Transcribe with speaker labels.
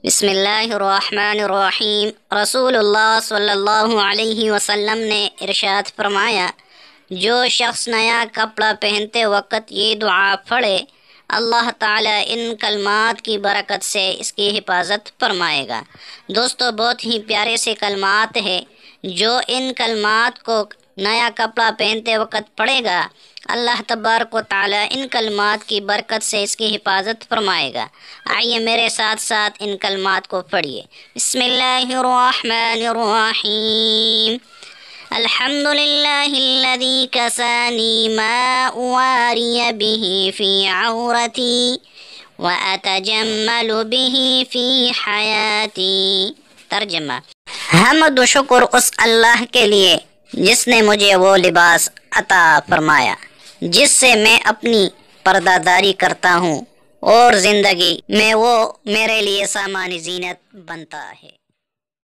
Speaker 1: بسم اللہ الرحمن الرحیم۔ رسول اللہ صلی اللہ علیہ وسلم نے ارشاد فرمایا، جو شخص نیا کپڑا پہنتے وقت یہ دعا پڑھے، اللہ تعالیٰ ان کلمات کی برکت سے اس کی حفاظت فرمائے گا۔ دوستو، بہت ہی پیارے سے کلمات ہیں، جو ان کلمات کو نیا کپڑا پہنتے وقت پڑھے گا، اللہ تبارک و تعالیٰ ان کلمات کی برکت سے اس کی حفاظت فرمائے گا۔ آئیے میرے ساتھ ساتھ ان کلمات کو پڑھیے۔ بسم اللہ الرحمن الرحیم۔ الحمد للہ الذی کسانی ما اواری به فی عورتی واتجمل به فی حیاتی۔ ترجمہ: حمد و شکر اس اللہ کے لیے جس نے مجھے وہ لباس عطا فرمایا جس سے میں اپنی پردہ داری کرتا ہوں، اور زندگی میں وہ میرے لیے سامان زینت بنتا ہے۔